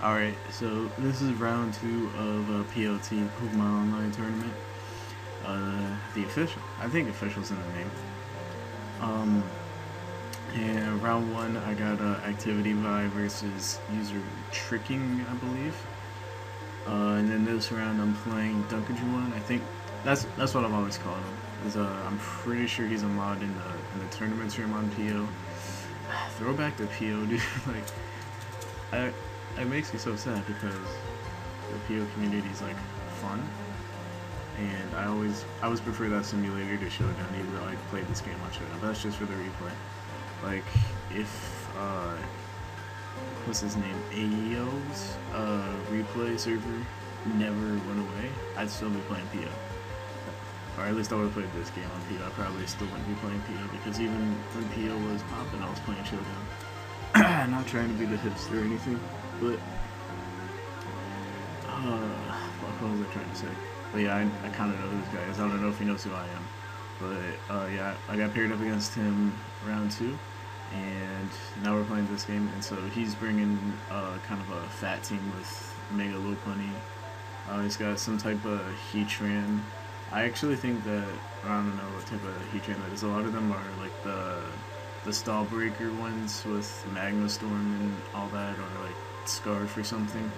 Alright, so this is round 2 of a POT, Pokemon Online Tournament. The official. I think official's in the name. And round 1 I got Activity Vi versus User Tricking, I believe. And then this round I'm playing Duncajuwon. I think that's what I've always called him. I'm pretty sure he's a mod in the tournaments room on PO. Throwback to PO, dude. Like, it makes me so sad because the PO community is like fun, and I always prefer that simulator to Showdown, even though I played this game on Showdown. But that's just for the replay. Like if what's his name, AEO's replay server never went away, I'd still be playing PO. Or at least I would have played this game on PO. I probably still wouldn't be playing PO because even when PO was popping, I was playing Showdown. Not trying to be the hipster or anything, but what was I trying to say? But yeah, I kind of know who this guy is. I don't know if he knows who I am, but yeah, I got paired up against him round 2, and now we're playing this game. And so he's bringing kind of a fat team with Mega Lopunny. He's got some type of Heatran. I actually think that, I don't know what type of Heatran that is. A lot of them are like the stall breaker ones with Magma Storm and all that, or like Scarf or something.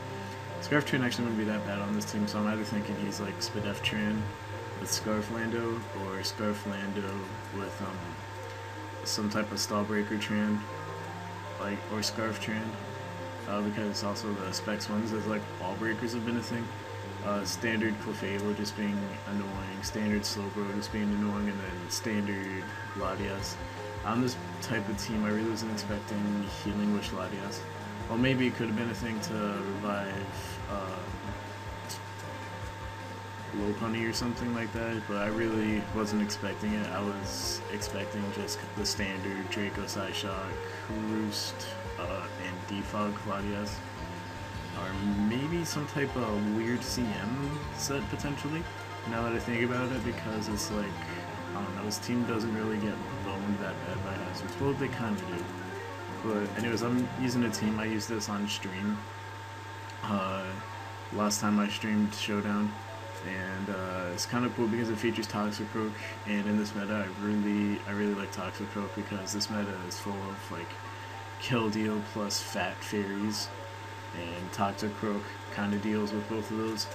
Scarf Tran actually wouldn't be that bad on this team, so I'm either thinking he's like Spadef Tran with Scarf Lando, or Scarf Lando with some type of stall breaker Tran, like, or Scarf Tran, because also the Specs ones as like ball breakers have been a thing. Standard Clefable just being annoying, standard Slowbro just being annoying, and then standard Latias. On this type of team, I really wasn't expecting Healing Wish Latias. Well, maybe it could have been a thing to revive Lopunny or something like that, but I really wasn't expecting it. I was expecting just the standard Draco Psyshock, Roost, and Defog Latias. Or maybe some type of weird CM set, potentially, now that I think about it, because it's like, I don't know, this team doesn't really get boned that bad by hazards. Well, they kind of do. But anyways, I'm using a team. I used this on stream. Last time I streamed Showdown, and it's kind of cool because it features Toxicroak, and in this meta, I really like Toxicroak because this meta is full of like Keldeo plus Fat Fairies, and Toxicroak kind of deals with both of those.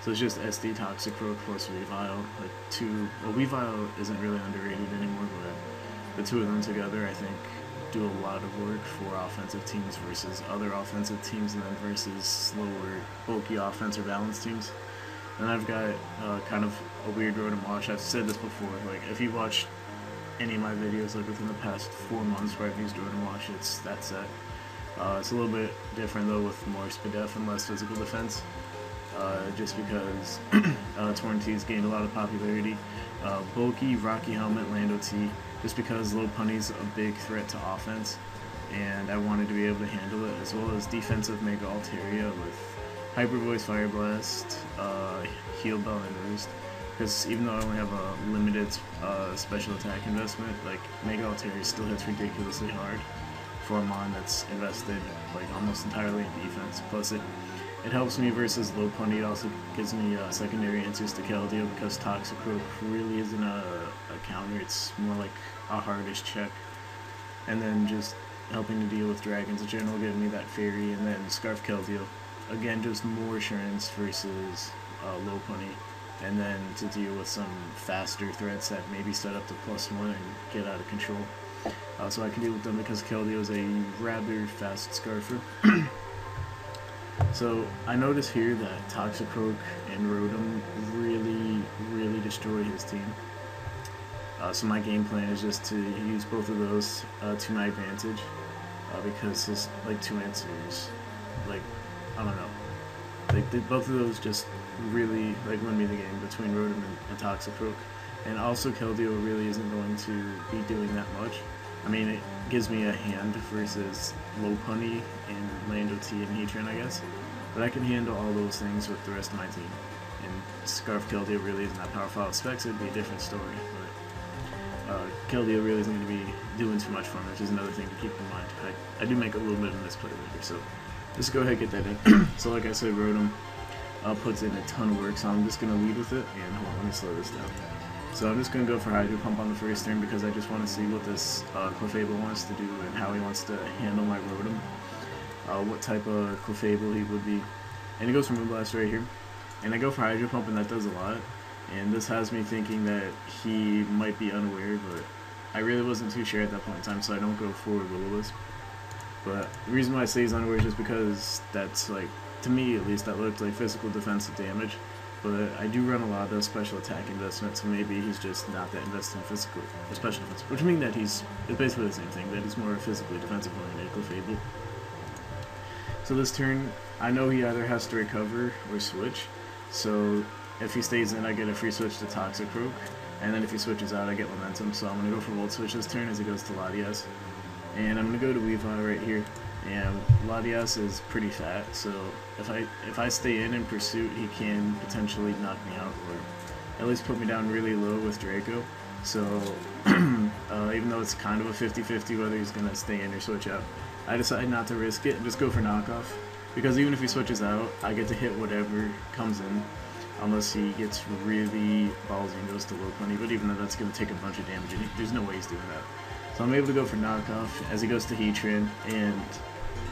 So it's just SD Toxicroak plus Weavile, like well, Weavile isn't really underrated anymore, but the two of them together, I think, do a lot of work for offensive teams versus other offensive teams, and then versus slower, bulky offense or balance teams. And I've got kind of a weird Rotom Wash. I've said this before, like if you watched any of my videos like within the past 4 months where I've used Rotom Wash, it's that set. It's a little bit different though, with more Spadef and less physical defense. Just because Torntee's gained a lot of popularity. Bulky, Rocky Helmet, Lando T, just because Lopunny's a big threat to offense, and I wanted to be able to handle it, as well as defensive Mega Altaria with Hyper Voice, Fire Blast, Heal Bell, and Roost. Because even though I only have a limited special attack investment, like Mega Altaria still hits ridiculously hard for a mon that's invested like almost entirely in defense. Plus it helps me versus Lopunny. It also gives me secondary answers to Keldeo because Toxicroak really isn't a counter, it's more like a hardish check. And then just helping to deal with dragons in general, giving me that fairy, and then Scarf Keldeo. Again, just more assurance versus Lopunny. And then to deal with some faster threats that maybe set up to +1 and get out of control. So I can deal with them because Keldeo is a rather fast Scarfer. So I notice here that Toxicroak and Rotom really destroy his team. So my game plan is just to use both of those to my advantage, because his like two answers, like, I don't know, like both of those just really like win me the game between Rotom and Toxicroak. And also Keldeo really isn't going to be doing that much. I mean, it gives me a hand versus Lopunny and Lando T and Heatran, I guess. But I can handle all those things with the rest of my team. And Scarf Keldeo really isn't that powerful. Specs would be a different story, but Keldeo really isn't going to be doing too much for me, which is another thing to keep in mind. I do make a little bit of misplay later, so Just go ahead and get that in. So like I said, Rotom puts in a ton of work, so I'm just going to lead with it, and hold on, let me slow this down. So I'm just going to go for Hydro Pump on the first turn because I just want to see what this Clefable wants to do and how he wants to handle my Rotom. What type of Clefable he would be. And he goes for Moonblast right here. And I go for Hydro Pump, and that does a lot. And this has me thinking that he might be unaware, but I really wasn't too sure at that point in time, so I don't go forward Will-O-Wisp. But the reason why I say he's unaware is just because that's, like, to me at least, that looked like physical defensive damage. But I do run a lot of special attack investment, so maybe he's just not that invested in physical or special defense. Which means that it's basically the same thing, that he's more physically defensive oriented Clefable. So this turn, I know he either has to recover or switch. So if he stays in, I get a free switch to Toxicroak. And then if he switches out, I get Momentum. So I'm going to go for Volt Switch this turn as he goes to Latias. And I'm going to go to Weavile right here. And Latias is pretty fat, so if I stay in pursuit, he can potentially knock me out, or at least put me down really low with Draco. So even though it's kind of a 50-50 whether he's going to stay in or switch out, I decide not to risk it and just go for Knockoff. Because even if he switches out, I get to hit whatever comes in, unless he gets really ballsy and goes to low plenty, but even though that's going to take a bunch of damage, and there's no way he's doing that. So I'm able to go for Knockoff as he goes to Heatran, and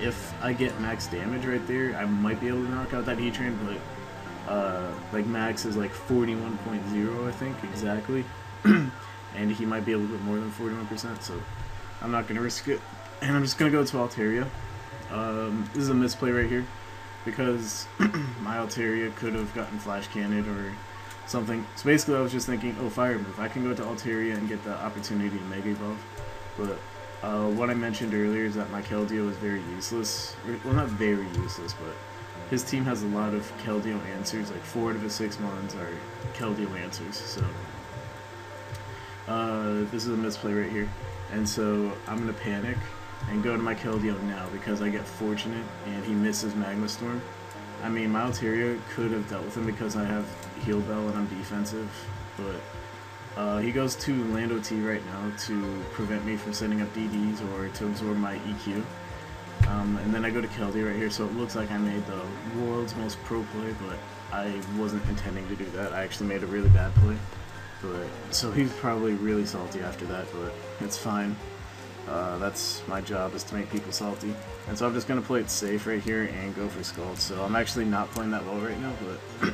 if I get max damage right there, I might be able to knock out that Heatran, but like max is like 41.0, I think, exactly. And he might be a little bit more than 41%, so I'm not going to risk it. And I'm just going to go to Altaria. This is a misplay right here, because my Altaria could have gotten Flash Cannon or something. So basically I was just thinking, oh, Fire move. I can go to Altaria and get the opportunity to Mega Evolve. But what I mentioned earlier is that my Keldeo is very useless. Well, not very useless, but his team has a lot of Keldeo answers. Like 4 out of his 6 mons are Keldeo answers. So this is a misplay right here. And so I'm going to panic and go to my Keldeo now because I get fortunate and he misses Magma Storm. I mean, my Altaria could have dealt with him because I have Heal Bell and I'm defensive, but he goes to Lando T right now to prevent me from setting up DDs or to absorb my EQ. And then I go to Keldeo right here, so it looks like I made the world's most pro play, but I wasn't intending to do that. I actually made a really bad play. So he's probably really salty after that, but it's fine. That's my job, is to make people salty. And so I'm just going to play it safe right here and go for Scald. So I'm actually not playing that well right now, but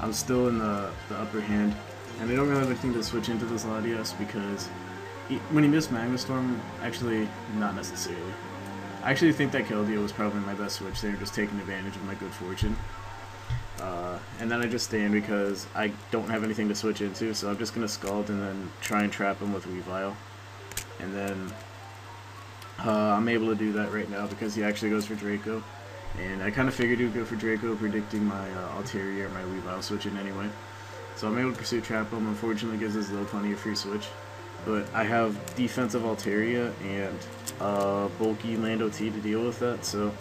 I'm still in the upper hand. And I don't really have anything to switch into this Latias because when he missed Magma Storm, actually, not necessarily. I actually think that Keldeo was probably my best switch there, just taking advantage of my good fortune. And then I just stand because I don't have anything to switch into, so I'm just going to Scald and then try and trap him with Weavile. And then I'm able to do that right now because he actually goes for Draco. And I kind of figured he would go for Draco, predicting my Altaria or my Weavile switching anyway. So I'm able to pursue Trap him. Unfortunately, gives his low plenty a free switch. But I have defensive Altaria and bulky Lando T to deal with that. So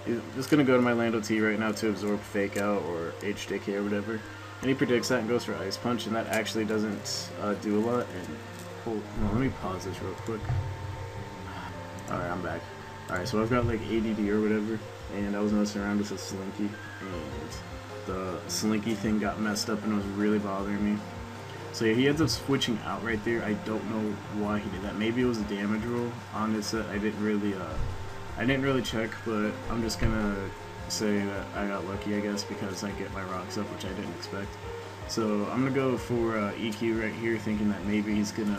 I'm just going to go to my Lando T right now to absorb Fake Out or HJK or whatever. And he predicts that and goes for Ice Punch. And that actually doesn't do a lot. And let me pause this real quick. Alright, I'm back. Alright, so I've got like ADD or whatever. And I was messing around with a Slinky. And the Slinky thing got messed up and it was really bothering me. So yeah, he ends up switching out right there. I don't know why he did that. Maybe it was a damage roll on his set. I didn't really check, but I'm just gonna say that I got lucky, I guess, because I get my rocks up, which I didn't expect. So I'm gonna go for EQ right here, thinking that maybe he's gonna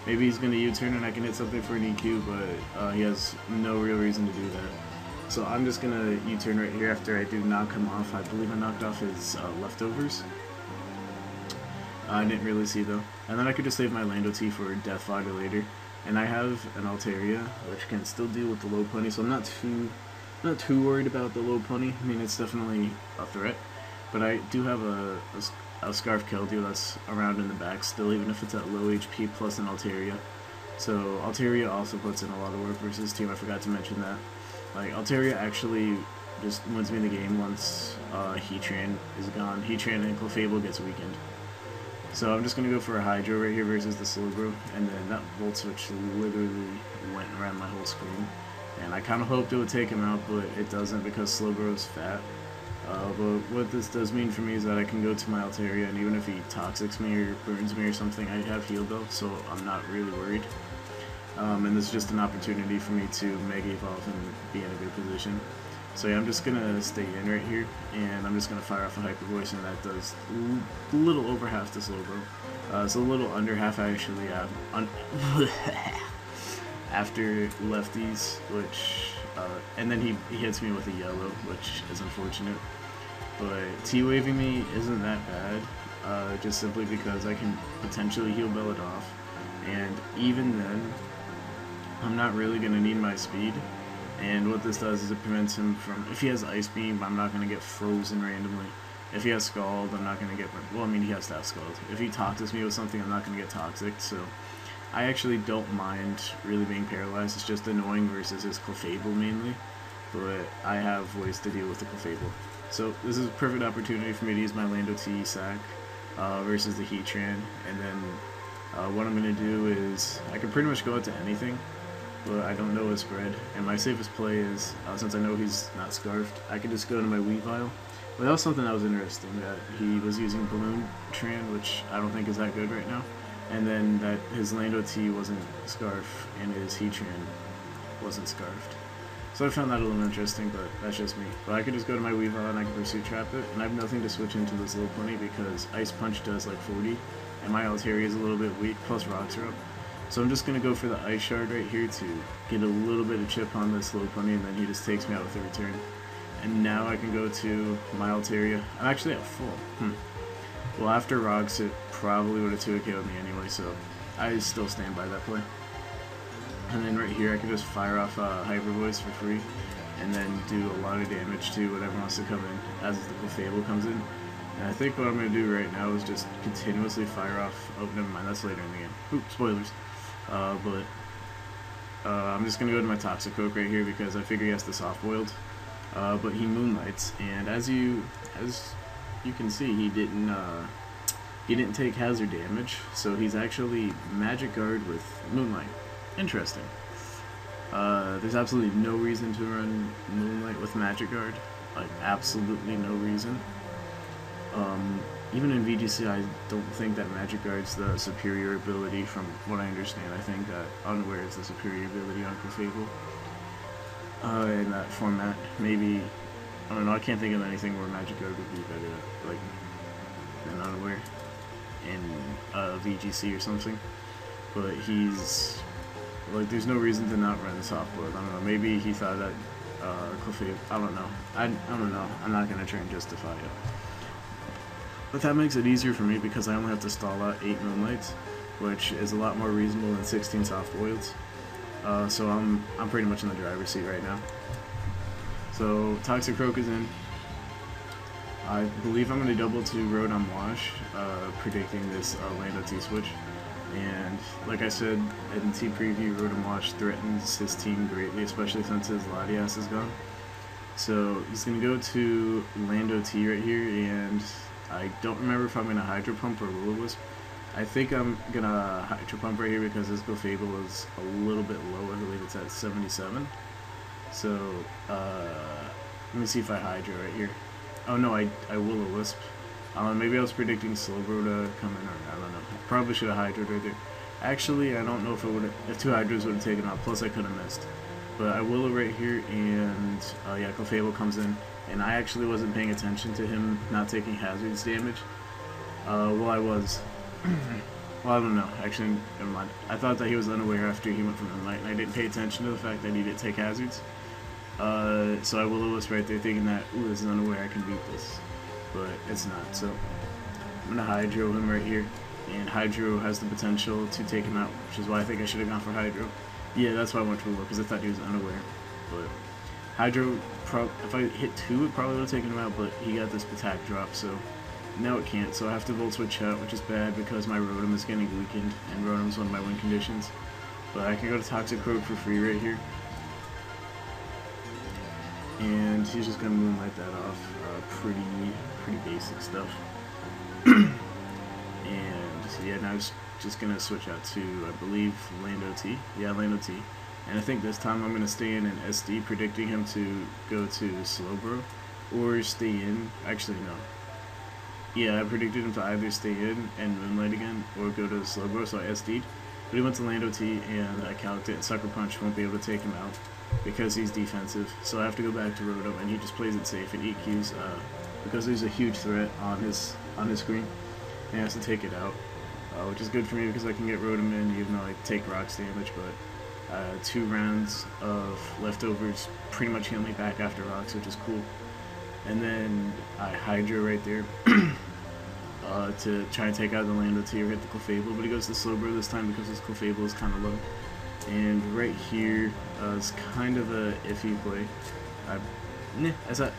U-turn and I can hit something for an EQ, but he has no real reason to do that. So I'm just going to U-turn right here after I do knock him off. I believe I knocked off his leftovers. I didn't really see though. And then I could just save my Lando T for Death Fodder later. And I have an Altaria, which can still deal with the low plenty, so I'm not too worried about the low plenty. I mean, it's definitely a threat. But I do have a Scarf Keldeo that's around in the back still, even if it's at low HP plus an Altaria. So Altaria also puts in a lot of work versus his team. I forgot to mention that. Like, Altaria actually just wins me the game once Heatran is gone. Heatran and Clefable gets weakened. So I'm just going to go for a Hydro right here versus the Slowbro, and then that Volt Switch literally went around my whole screen. and I kind of hoped it would take him out, but it doesn't because Slowbro is fat. But what this does mean for me is that I can go to my Altaria, and even if he toxics me or burns me or something, I have heal belt, so I'm not really worried. And this is just an opportunity for me to Mega Evolve and be in a good position. So yeah, I'm just gonna stay in right here, and I'm just gonna fire off a Hyper Voice, and that does a little over half the Slowbro. It's a little under half actually. After lefties, which and then he hits me with a yellow, which is unfortunate. But T-waving me isn't that bad, just simply because I can potentially heal Bell it off, and even then, I'm not really gonna need my speed. And what this does is it prevents him from, if he has Ice Beam, I'm not gonna get frozen randomly. If he has Scald, I'm not gonna get, well, I mean, he has to have Scald. If he toxics me with something, I'm not gonna get toxic, so I actually don't mind really being paralyzed. It's just annoying versus his Clefable mainly, but I have ways to deal with the Clefable. So this is a perfect opportunity for me to use my Lando T sack versus the Heatran, and then what I'm going to do is, I can pretty much go out to anything, but I don't know his spread, and my safest play is, since I know he's not Scarfed, I can just go to my Weavile. But that was something that was interesting, that he was using Balloon Tran, which I don't think is that good right now. And then that his Lando T wasn't Scarf and his Heatran wasn't Scarfed. So I found that a little interesting, but that's just me. But I could just go to my Weavile and I can Pursuit Trap it, and I have nothing to switch into this little pony because Ice Punch does like 40, and my Altaria is a little bit weak, plus rocks are up. So I'm just going to go for the Ice Shard right here to get a little bit of chip on this little pony, and then he just takes me out with a return. And now I can go to my Altaria. I'm actually at full. Well, after rocks, it probably would have 2KO'd me anyway, so I still stand by that play. And then right here, I can just fire off Hyper Voice for free, and then do a lot of damage to whatever wants to come in as the Clefable comes in. And I think what I'm going to do right now is just continuously fire off. Oh, never mind, that's later in the game. Ooh, spoilers. I'm just going to go to my Toxicroak right here because I figure he has the soft-boiled. But he Moonlights, and as you can see, he didn't take hazard damage, so he's actually Magic Guard with Moonlight. Interesting. There's absolutely no reason to run Moonlight with Magic Guard, like absolutely no reason. Even in VGC, I don't think that Magic Guard's the superior ability from what I understand. I think that Unaware is the superior ability on Clefable. In that format, maybe, I don't know, I can't think of anything where Magic Guard would be better, like, than Unaware in VGC or something, but he's, like, there's no reason to not run Softboiled. I don't know, maybe he thought that Clefable, I don't know, I don't know, I'm not going to try and justify it. But that makes it easier for me because I only have to stall out 8 Moonlights, which is a lot more reasonable than 16 Softboileds. So I'm pretty much in the driver's seat right now. So Toxicroak is in. I believe I'm going to double to Rotom Wash, predicting this Lando T switch. And like I said in T preview, Rotom Wash threatens his team greatly, especially since his Latias is gone. So he's going to go to Lando T right here, and I don't remember if I'm going to Hydro Pump or Will-O-Wisp. I think I'm gonna Hydro Pump right here because this Clefable is a little bit low. I believe it's at 77. So let me see if I Hydro right here. Oh no, I Will-O-Wisp. Maybe I was predicting Slowbro to come in, or I don't know. Probably should have Hydroed right there. Actually, I don't know if it would, if 2 Hydros would have taken out. Plus, I could have missed. But I Willow right here, and yeah, Clefable comes in, and I actually wasn't paying attention to him not taking hazards damage. Well, I was. Well, I don't know. Actually, never mind. I thought that he was unaware after he went from Moonlight, and I didn't pay attention to the fact that he didn't take hazards. So I Will-O-Wisp right there thinking that, ooh, this is unaware, I can beat this. But it's not, so I'm going to Hydro him right here. And Hydro has the potential to take him out, which is why I think I should have gone for Hydro. Yeah, that's why I went for Willow, because I thought he was unaware. But Hydro, if I hit 2, it probably would have taken him out, but he got this attack drop, so now it can't. So I have to Volt Switch out, which is bad because my Rotom is getting weakened, and Rotom's one of my win conditions. But I can go to Toxicroak for free right here. And he's just going to Moonlight that off. Pretty basic stuff. And yeah, now I'm just going to switch out to, I believe, Lando T. Yeah, Lando T. And I think this time I'm going to stay in an SD, predicting him to go to Slowbro, or stay in, actually no. Yeah, I predicted him to either stay in and Moonlight again, or go to Slowbro, so I SD'd. But he went to Land OT, and I calced it, and Sucker Punch won't be able to take him out, because he's defensive. So I have to go back to Rotom, and he just plays it safe and EQs, because there's a huge threat on his screen, and he has to take it out. Which is good for me because I can get Rotom in even though I take rocks damage, but 2 rounds of leftovers pretty much heal me back after rocks, which is cool. And then I Hydro right there to try and take out the Land OT or hit the Clefable, but he goes to Slowbro this time because his Clefable is kind of low. And right here is kind of a iffy play.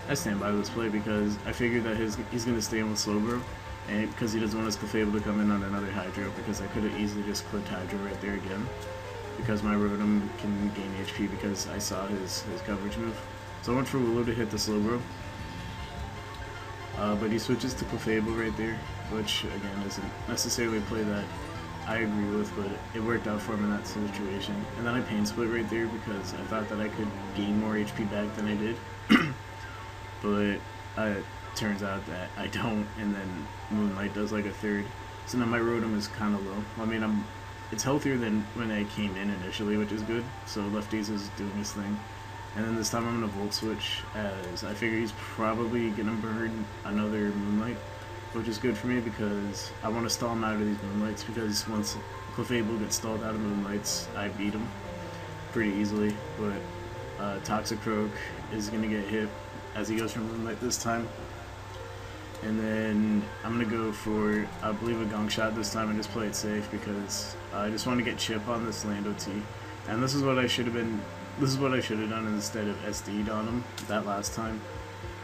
I stand by this play because I figured that he's going to stay in with Slowbro, and because he doesn't want his Clefable to come in on another Hydro, because I could have easily just clicked Hydro right there again, because my Rotom can gain HP because I saw his coverage move. So I went for Willow to hit the Slowbro, but he switches to Clefable right there, which again isn't necessarily a play that I agree with, but it worked out for him in that situation. And then I Pain Split right there because I thought that I could gain more HP back than I did, but it turns out that I don't, and then Moonlight does like a third. So now my Rotom is kind of low. I mean, it's healthier than when I came in initially, which is good. So Lefties is doing his thing. And then this time I'm going to Volt Switch, as I figure he's probably going to burn another Moonlight, which is good for me because I want to stall him out of these Moonlights, because once Clefable gets stalled out of Moonlights, I beat him pretty easily. But Toxicroak is going to get hit as he goes for Moonlight this time. And then I'm going to go for, I believe, a Gong Shot this time and just play it safe because I just want to get Chip on this Land OT. And this is what I should have done instead of SD'd on him that last time,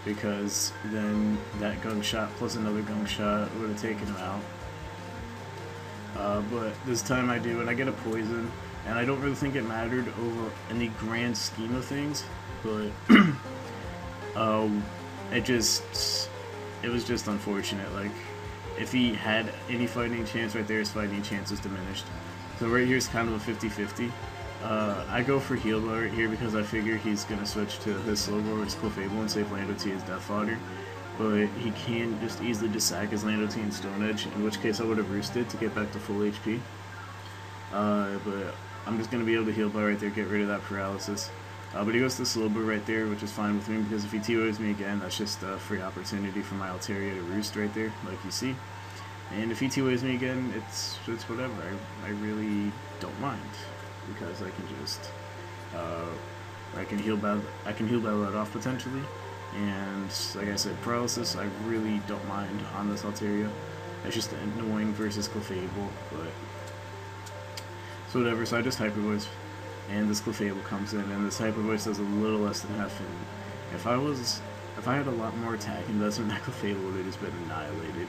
because then that Gong Shot plus another Gong Shot would have taken him out. But this time I do, and I get a Poison, and I don't really think it mattered over in the grand scheme of things, but it was just unfortunate. Like, if he had any fighting chance right there, his fighting chance is diminished. So right here is kind of a 50-50. I go for Heal Bell right here because I figure he's going to switch to his Slowbro or his Clefable and save Land OT as Death Fodder. But he can just easily just sack his Land OT and Stone Edge, in which case I would have roosted to get back to full HP. But I'm just going to be able to Heal Bell right there, get rid of that paralysis. But he goes to Slowbro right there, which is fine with me, because if he TOs me again, that's just a free opportunity for my Altaria to roost right there, like you see. And if he TOs me again, it's whatever. I really don't mind, because I can just I can heal battle that off potentially. And like I said, paralysis I really don't mind on this Altaria. It's just annoying versus Clefable, but so whatever. So I just Hyper Voice. And this Clefable comes in, and this Hyper Voice does a little less than half. And if I had a lot more attack investment, that Clefable would have just been annihilated.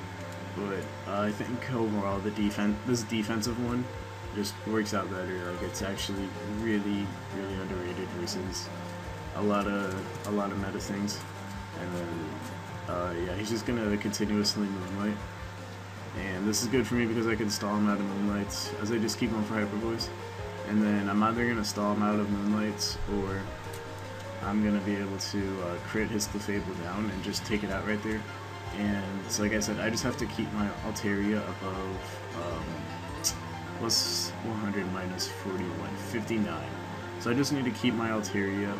But I think overall this defensive one just works out better. Like, it's actually really underrated versus a lot of meta things. And then yeah, he's just gonna continuously Moonlight, and this is good for me because I can stall him out of Moonlights as I just keep going for Hyper Voice. And then I'm either going to stall him out of Moonlights, or I'm going to be able to crit his Clefable down and just take it out right there. And so like I said, I just have to keep my Altaria above plus 100 minus 41, 59. So I just need to keep my Altaria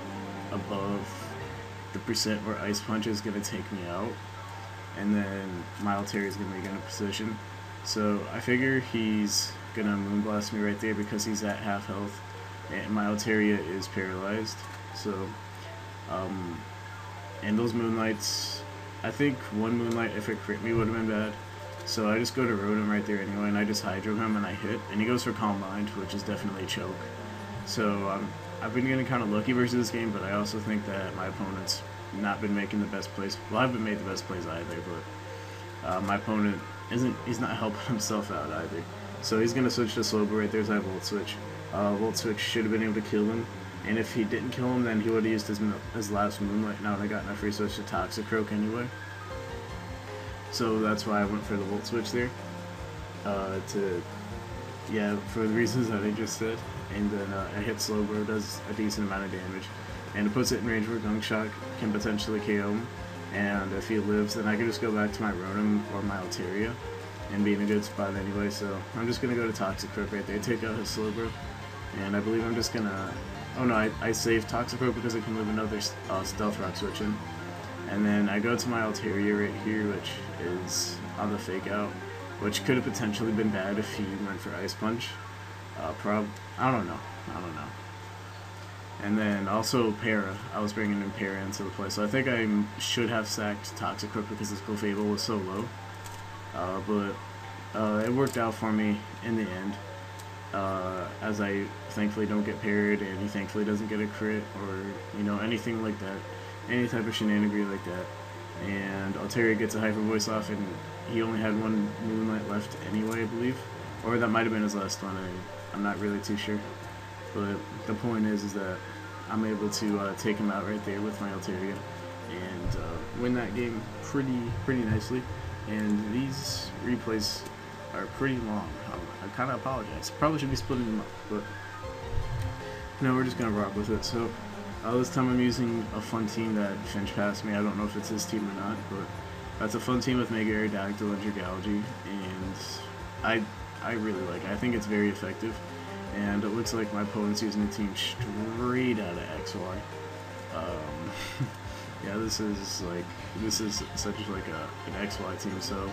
above the percent where Ice Punch is going to take me out. And then my Altaria is going to be in a position. So I figure he's gonna Moonblast me right there because he's at half health, and my Altaria is paralyzed. So, and those Moonlights, I think one Moonlight, if it crit me, would have been bad. So I just go to Rotom right there anyway, and I just Hydro him and I hit, and he goes for Calm Mind, which is definitely a choke. So I've been getting kind of lucky versus this game, but I also think that my opponent's not been making the best plays. Well, I haven't made the best plays either, but my opponent he's not helping himself out either. So he's going to switch to Slowbro right there, so I Volt Switch. Volt Switch should have been able to kill him, and if he didn't kill him, then he would have used his last Moonlight. Now I got my free switch to Toxicroak anyway. So that's why I went for the Volt Switch there, to yeah, for the reasons that I just said. And then a hit slow bro does a decent amount of damage, and it puts it in range where Gunk Shot can potentially KO him. And if he lives, then I can just go back to my Rotom or my Altaria and be in a good spot anyway. So I'm just gonna go to Toxicroak right there, take out his Slowbro, and I believe I'm just gonna. Oh no, I saved Toxicroak because I can live another Stealth Rock switch in. And then I go to my Altaria right here, which is on the Fake Out, which could have potentially been bad if he went for Ice Punch. I don't know. And then also Para. I was bringing in Para into the play, so I think I should have sacked Toxicroak because his Clefable was so low. But it worked out for me in the end, as I thankfully don't get parried, and he thankfully doesn't get a crit or anything like that, any type of shenanigan like that. And Altaria gets a Hyper Voice off, and he only had one Moonlight left anyway, I believe, or that might have been his last one. I'm not really too sure. But the point is that I'm able to take him out right there with my Altaria and win that game pretty nicely. And these replays are pretty long. I kind of apologize. Probably should be splitting them up, but no, we're just gonna rock with it. So this time I'm using a fun team that Finch passed me. I don't know if it's his team or not, but that's a fun team with Mega Aerodactyl and Dragalge, and I really like it. I think it's very effective. And it looks like my opponent's using a team straight out of XY. Yeah, this is such like an XY team. So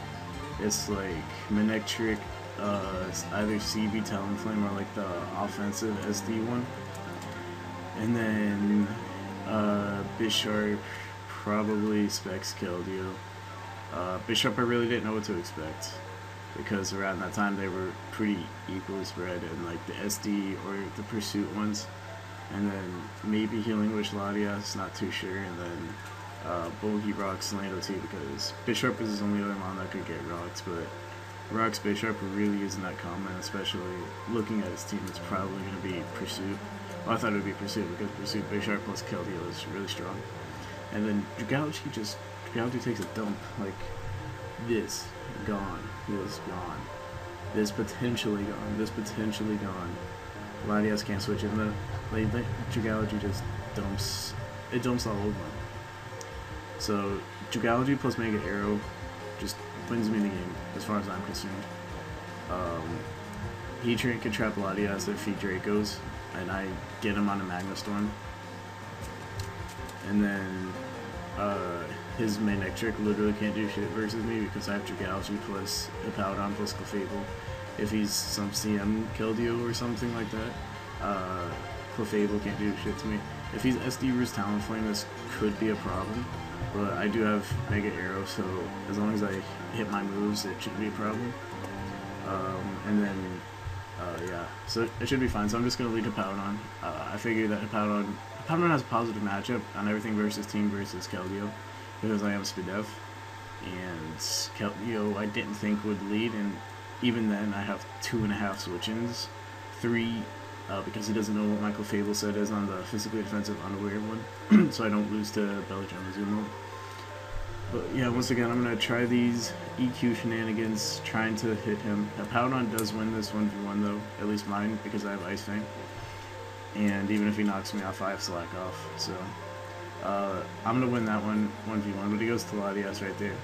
it's like Manectric, it's either CB Talonflame or like the offensive SD one, and then Bisharp, probably Specs Keldeo. Bisharp, I really didn't know what to expect, because around that time they were pretty equally spread, and like the SD or the Pursuit ones, and then maybe Healing Wish Latias, not too sure, and then Bogey Rocks Lando T, because Bisharp is his only other mon that could get Rocks, but Rocks Bisharp really isn't that common, especially looking at his team. It's probably going to be Pursuit. Well, I thought it would be Pursuit because Pursuit Bisharp plus Keldeo is really strong. And then Dragalge takes a dump, like this, gone, this gone, this potentially gone, this potentially gone. Latias can't switch in the late. Dragalge just dumps. It dumps all over him. So Dragalge plus Mega Arrow just wins me the game as far as I'm concerned. Heatran can trap Latias if he Dracos, and I get him on a Magma Storm. And then his Manectric literally can't do shit versus me because I have Dragalge plus Hippowdon plus Clefable. If he's some CM Keldeo or something like that, Clefable can't do shit to me. If he's SD Roost Talonflame, this could be a problem, but I do have Mega Arrow, so as long as I hit my moves, it shouldn't be a problem. And then, yeah, so it should be fine. So I'm just going to lead Hippowdon. I figure that Hippowdon has a positive matchup on everything versus team versus Keldeo, because I am Spadef, and Keldeo I didn't think would lead, and even then I have 2.5 switch-ins, 3 because he doesn't know what my Clefable set is on the physically defensive unaware one, so I don't lose to Belgium Zumo. But yeah, once again, I'm going to try these EQ shenanigans, trying to hit him. Hippowdon does win this 1v1 though, at least mine, because I have Ice Fang. And even if he knocks me off, I have Slack Off. So I'm going to win that one 1v1, but he goes to Latias right there.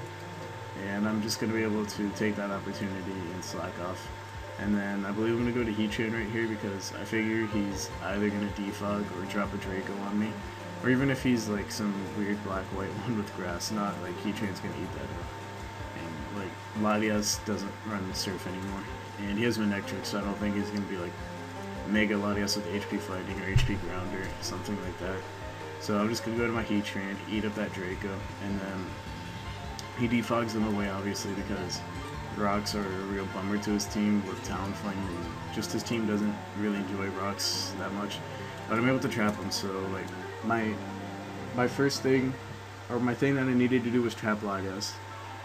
And I'm just going to be able to take that opportunity and Slack Off. And then I believe I'm going to go to Heatran right here, because I figure he's either going to defog or drop a Draco on me. Or even if he's like some weird black-white one with grass, not like Heatran's going to eat that up. And like Latias doesn't run Surf anymore. And he has Manectric, so I don't think he's going to be like Mega Latias with HP Fighting or HP Ground or something like that. So I'm just going to go to my Heatran, eat up that Draco, and then he defogs them away, obviously, because Rocks are a real bummer to his team with Talonflame, and just his team doesn't really enjoy Rocks that much. But I'm able to trap him, so like my first thing, or my thing that I needed to do was trap Latias,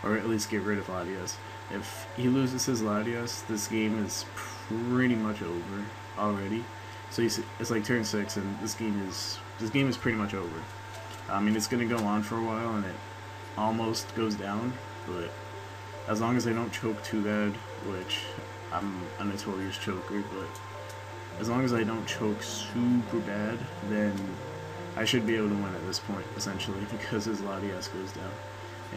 or at least get rid of Latias. If he loses his Latias, this game is pretty much over already. So it's like turn 6, and this game is pretty much over. I mean, it's gonna go on for a while, and it almost goes down, but as long as I don't choke too bad, which I'm a notorious choker, but as long as I don't choke super bad, then I should be able to win at this point, essentially, because his Latias goes down.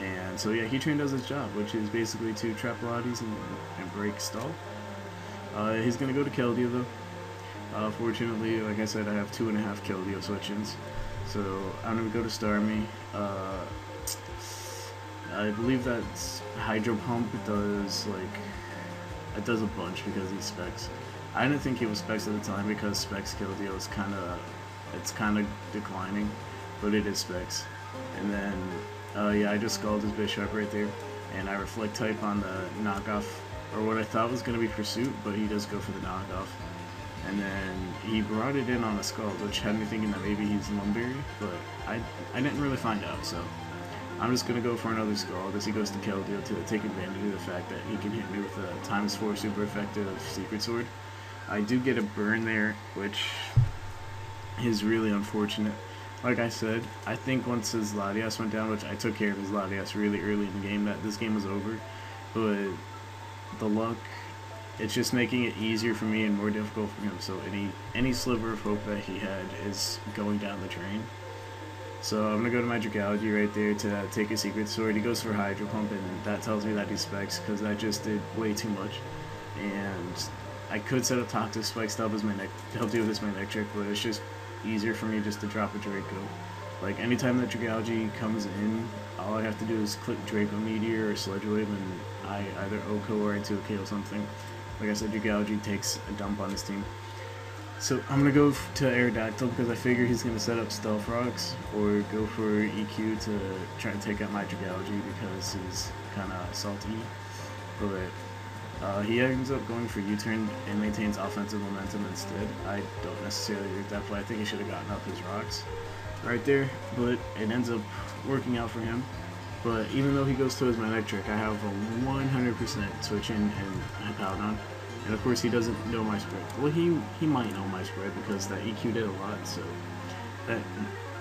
And so yeah, Heat Train does his job, which is basically to trap Latias and break stall. He's going to go to Keldeo though. Fortunately, like I said, I have 2.5 Keldeo switch-ins. So I'm going to go to Starmie. I believe that Hydro Pump does it does a bunch because he specs. I didn't think he was specs at the time because specs Keldeo is kind of declining, but it is specs. And then yeah, I just scalded his Bisharp right there, and I reflect type on the knockoff, or what I thought was going to be Pursuit, but he does go for the knockoff. And then he brought it in on a Scald, which had me thinking that maybe he's Lumberry, but I didn't really find out, so I'm just going to go for another Scald as he goes to Keldeo to take advantage of the fact that he can hit me with a ×4 super effective Secret Sword. I do get a burn there, which is really unfortunate. Like I said, I think once his Latias went down, which I took care of his Latias really early in the game, that this game was over, but the luck, it's just making it easier for me and more difficult for him, so any sliver of hope that he had is going down the drain. So I'm going to go to my Dragalge right there to take a Secret Sword. He goes for Hydro Pump, and that tells me that he specs, because that just did way too much. And I could set up Toxic Spike to help deal with this my neck trick, but it's just easier for me just to drop a Draco. Like, anytime that Dragalge comes in, all I have to do is click Draco Meteor or Sledge Wave, and I either OHKO or into a KO something. Like I said, Dragalge takes a dump on his team. So I'm going to go to Aerodactyl because I figure he's going to set up Stealth Rocks or go for EQ to try and take out my Dragalge because he's kind of salty. But he ends up going for U-turn and maintains offensive momentum instead. I don't necessarily agree with that, but I think he should have gotten up his rocks right there. But it ends up working out for him. But even though he goes to his Manectric, I have a 100% switch in and Hippowdon. And of course he doesn't know my spread. Well, he might know my spread because that EQ did a lot, so that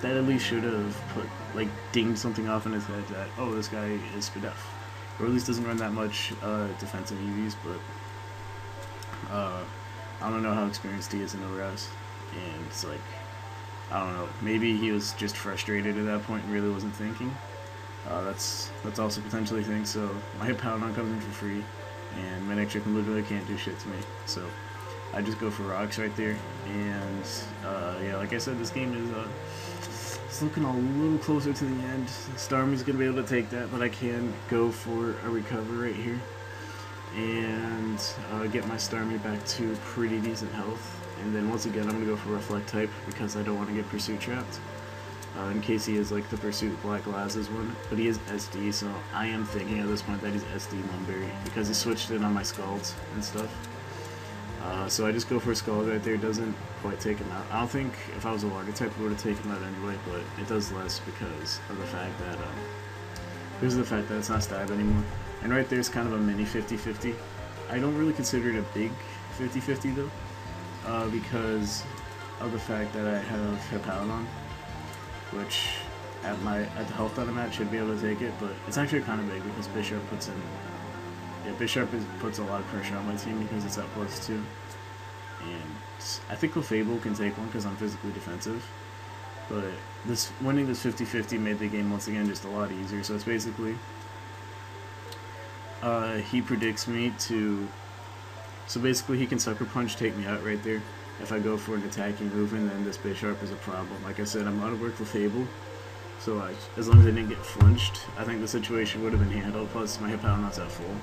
at least should have put, like, dinged something off in his head that, oh, this guy is Spadef. Or at least doesn't run that much defensive EVs, but I don't know how experienced he is in ORAS. And it's like, I don't know, maybe he was just frustrated at that point and really wasn't thinking. That's also potentially a thing, so my Hippowdon comes in for free. And my Manectric literally can't do shit to me, so I just go for rocks right there. And yeah, like I said, this game is it's looking a little closer to the end. Starmie's gonna be able to take that, but I can go for a recover right here and get my Starmie back to pretty decent health. And then once again, I'm gonna go for Reflect type because I don't want to get Pursuit trapped. In case he is like the Pursuit Black Glasses one, but he is SD, so I am thinking at this point that he's SD Lumberry because he switched it on my Scalds and stuff. So I just go for a Scald right there. Doesn't quite take him out. I don't think if I was a water type it would have taken him out anyway, but it does less because of the fact that it's not stab anymore. And right there's kind of a mini 50-50. I don't really consider it a big 50-50 though, because of the fact that I have Hippowdon, which at the health that I'm at should be able to take it, but it's actually kind of big because Bisharp puts a lot of pressure on my team because it's at +2, and I think Clefable can take one because I'm physically defensive, but winning this 50-50 made the game once again just a lot easier. So it's basically he predicts me to, so basically he can Sucker Punch, take me out right there. If I go for an attacking move, and then this Bisharp is a problem. Like I said, I'm out of work with Fable, so as long as I didn't get flinched, I think the situation would have been handled. Plus, my Hippowdon's at full.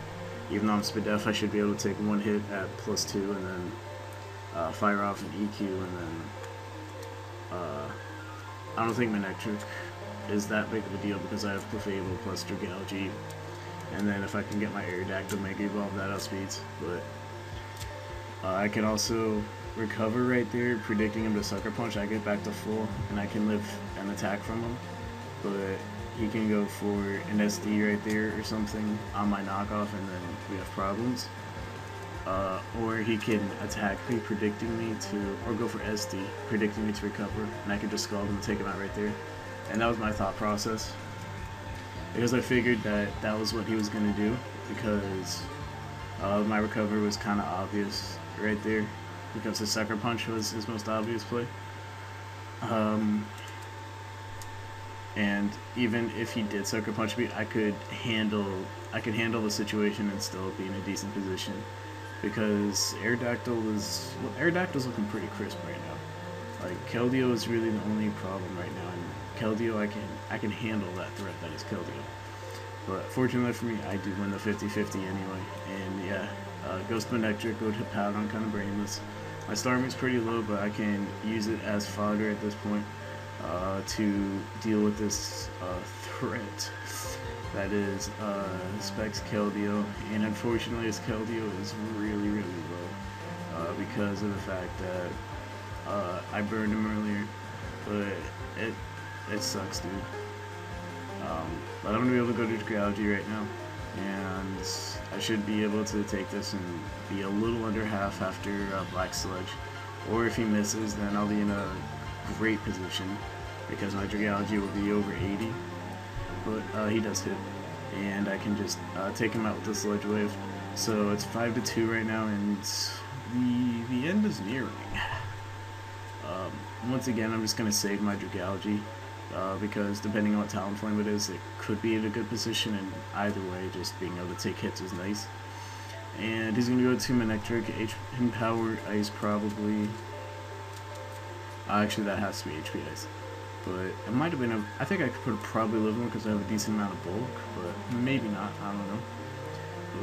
Even though I'm Spadef, I should be able to take one hit at +2, and then fire off an EQ, and then I don't think Manectric is that big of a deal because I have Clefable plus Dragalge, and then if I can get my Aerodactyl Mega Evolve, that outspeeds. But I can also recover right there, predicting him to Sucker Punch. I get back to full, and I can live an attack from him. But he can go for an SD right there or something on my knockoff, and then we have problems. Or he can attack me, predicting me to, or go for SD, predicting me to recover, and I can just Scald him and take him out right there. And that was my thought process, because I figured that that was what he was going to do, because My recovery was kind of obvious right there because the sucker punch was his most obvious play. And even if he did sucker punch me, I could handle the situation and still be in a decent position because Aerodactyl's looking pretty crisp right now. Like Keldeo is really the only problem right now, and Keldeo I can handle that threat that is Keldeo. But fortunately for me, I do win the 50-50 anyway. And yeah, Ghost Manectric, go to Hippowdon, kind of brainless. My Starmie is pretty low, but I can use it as fodder at this point to deal with this threat that is Specs Keldeo. And unfortunately, his Keldeo is really, really low because of the fact that I burned him earlier. But it sucks, dude. But I'm going to be able to go to Duncajuwon right now, and I should be able to take this and be a little under half after Black Sludge. Or if he misses, then I'll be in a great position because my Duncajuwon will be over 80. But he does hit, and I can just take him out with the Sludge Wave. So it's 5-2 right now, and the end is nearing. Once again, I'm just going to save my Duncajuwon. Because depending on what Talonflame it is, it could be in a good position, and either way, just being able to take hits is nice. And he's going to go to Manectric, HP Power Ice probably. Actually, that has to be HP Ice. But it might have been I think I could probably live one because I have a decent amount of bulk, but maybe not, I don't know.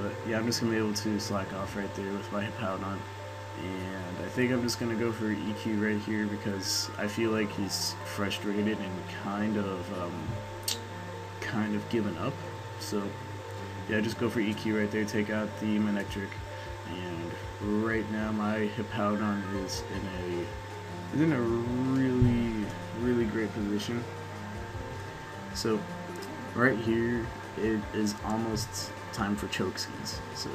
But yeah, I'm just going to be able to slack off right there with my Hippowdon. And I think I'm just going to go for EQ right here because I feel like he's frustrated and kind of given up. So yeah, just go for EQ right there, take out the Manectric. And right now my Hippowdon is in a really, really great position. So right here it is almost time for choke skis. So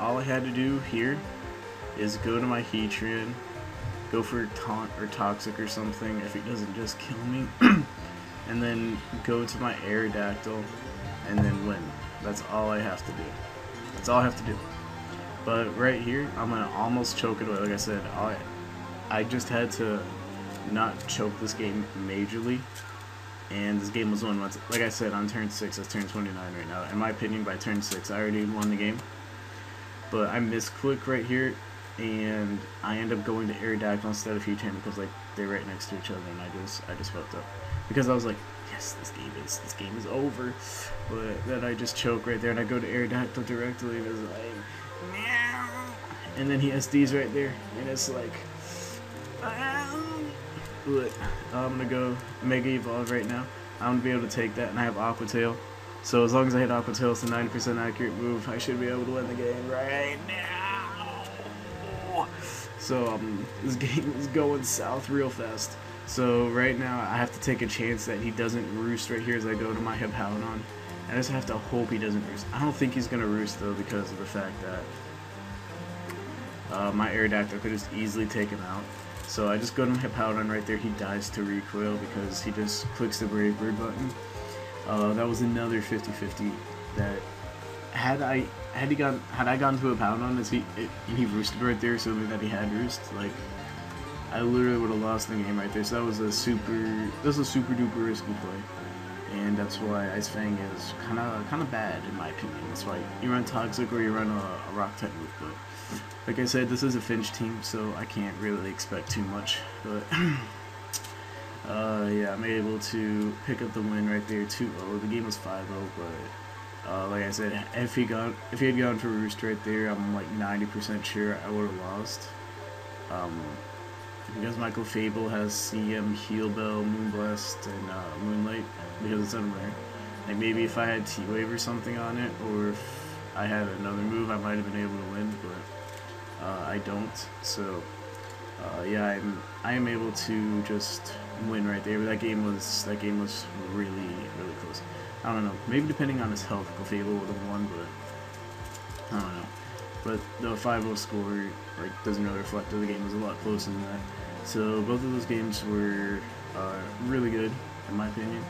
all I had to do here is go to my Heatran, go for Taunt or Toxic or something if he doesn't just kill me, and then go to my Aerodactyl and then win. That's all I have to do. That's all I have to do. But right here, I'm going to almost choke it away. Like I said, I just had to not choke this game majorly, and this game was won once. Like I said, on turn 6, that's turn 29 right now. In my opinion, by turn 6, I already won the game. But I misclick right here, and I end up going to Aerodactyl instead of Heatran because like they're right next to each other, and I just fucked up because I was like, yes, this game is over. But then I just choke right there, and I go to Aerodactyl directly, and it's like, meow. And then he SDs right there, and it's like, but I'm gonna go Mega Evolve right now. I'm gonna be able to take that, and I have Aqua Tail. So as long as I hit Aqua Tail, it's a 90% accurate move. I should be able to win the game right now. So this game is going south real fast. So right now I have to take a chance that he doesn't roost right here as I go to my Hippowdon. I just have to hope he doesn't roost. I don't think he's gonna roost though because of the fact that my Aerodactyl could just easily take him out. So I just go to my Hippowdon right there. He dies to recoil because he just clicks the Brave Bird button. That was another 50-50 that had I gone to a Hippowdon as he roosted right there, assuming that he had roost, like I literally would have lost the game right there. So that was a super duper risky play, and that's why Ice Fang is kind of bad in my opinion. That's why you run Toxic or you run a Rock type move. But like I said, this is a Finch team, so I can't really expect too much. But yeah, I'm able to pick up the win right there, 2-0. The game was 5-0, but like I said, if he had gone for Roost right there, I'm like 90% sure I would have lost. Because Michael Fable has CM, Heal Bell, Moonblast, and Moonlight, because it's unrare. Like maybe if I had T-Wave or something on it, or if I had another move, I might have been able to win, but I don't. So yeah, I am able to just win right there. But that game was really, really close. I don't know. Maybe depending on his health, Clefable would have won, but I don't know. But the 5-0 score doesn't really reflect that the game was a lot closer than that. So both of those games were really good in my opinion.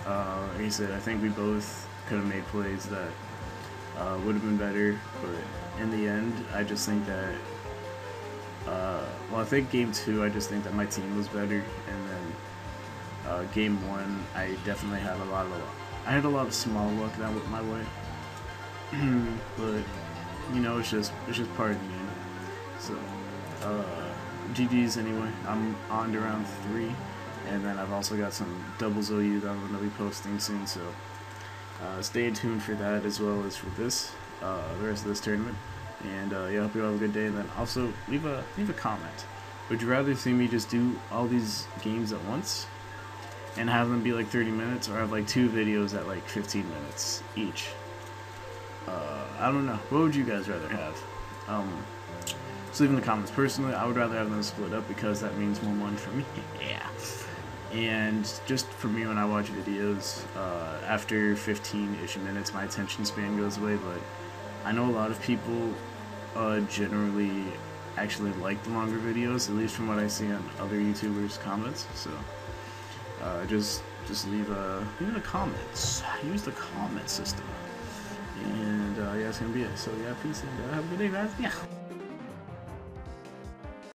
Like I said, I think we both could have made plays that would have been better, but in the end, I just think that, well, I think game 2, I just think that my team was better, and then game 1, I definitely had a lot of small luck that went my way, but you know, it's just part of the game. So, GG's anyway. I'm on to round 3, and then I've also got some doubles OU that I'm going to be posting soon, so stay tuned for that as well as for this, the rest of this tournament. And yeah, I hope you all have a good day, and then also leave a comment. Would you rather see me just do all these games at once and have them be like 30 minutes, or have like 2 videos at like 15 minutes each? I don't know. What would you guys rather have? Just leave in the comments. Personally, I would rather have them split up because that means more money for me. Yeah. And just for me, when I watch videos, after 15-ish minutes, my attention span goes away. But I know a lot of people generally actually like the longer videos, at least from what I see on other YouTubers' comments. So just leave in the comments. Use the comment system. And yeah, that's gonna be it. So yeah, peace and have a good day, guys. Yeah.